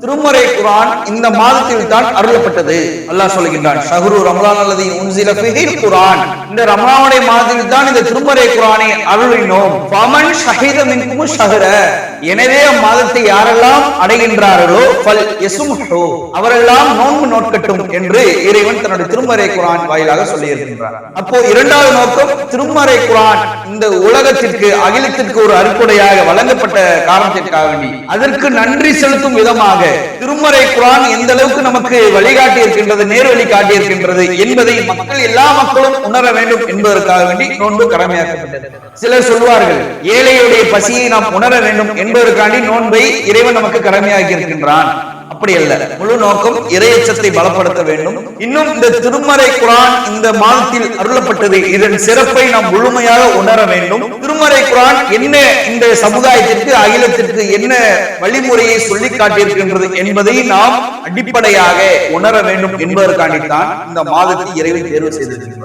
திருமறை குர்ஆன் இந்த மாதத்தில் தான் அருளப்பட்டது. அல்லாஹ் சொல்கின்றான், ஷஹ்ரு ரமலான் அல்லதி உன்சில ஃபீஹில் குர்ஆன், இந்த ரமலானுடைய மாதத்தில் தான் இந்த திருமறை குர்ஆனை அருளினோம். ஃபமன் ஷஹித மின்கும் ஷஹ்ர, எனவே அம்மாதத்தை யாரெல்லாம் அடைகின்றார்களோ ஃபல் யஸ்முஹு, அவரெல்லாம் நோன்பு நோட்கட்டும் என்று இறைவன் தன்னுடைய திருமறை குர்ஆன் வாயிலாக சொல்லி இருக்கின்றார். அப்போ இரண்டாவது நோக்கம், திருமறை குர்ஆன் இந்த உலகத்திற்கு அகிலத்திற்கு ஒரு அருட்கொடையாக வழங்கப்பட்ட காரணத்திற்காக வேண்டி அதற்கு நன்றி செலுத்தும் விதமாக திருமறை குர்ஆன் எந்த அளவுக்கு நமக்கு வழிகாட்டி இருக்கின்றது, நேர்வழி காட்டி இருக்கின்றது என்பதை எல்லா மக்களும் உணர வேண்டும் என்பதற்காக வேண்டி நோன்பு கடமையாக்கப்பட்டது. சிலர் சொல்வார்கள், ஏழையுடைய பசியை நாம் உணர வேண்டும் என்பதற்காண்டி நோன்பை இறைவன் நமக்கு கடமையாக்கி இருக்கின்றான். அப்படி அல்ல, முழு நோக்கம் இறையச்சத்தை பலப்படுத்த வேண்டும். இன்னும் இந்த திருமறை குர்ஆன் இந்த மாதத்தில் அருளப்பட்டது, இதன் சிறப்பை நாம் முழுமையாக உணர வேண்டும். திருமறை குர்ஆன் என்ன இந்த சமுதாயத்திற்கு அகிலத்திற்கு என்ன வழிமுறையை சொல்லி காட்டியிருக்கின்றது என்பதை நாம் அடிப்படையாக உணர வேண்டும் என்பதற்காண்டித்தான் இந்த மாதத்தை இறைவன் தேர்வு செய்திருக்கிறார்.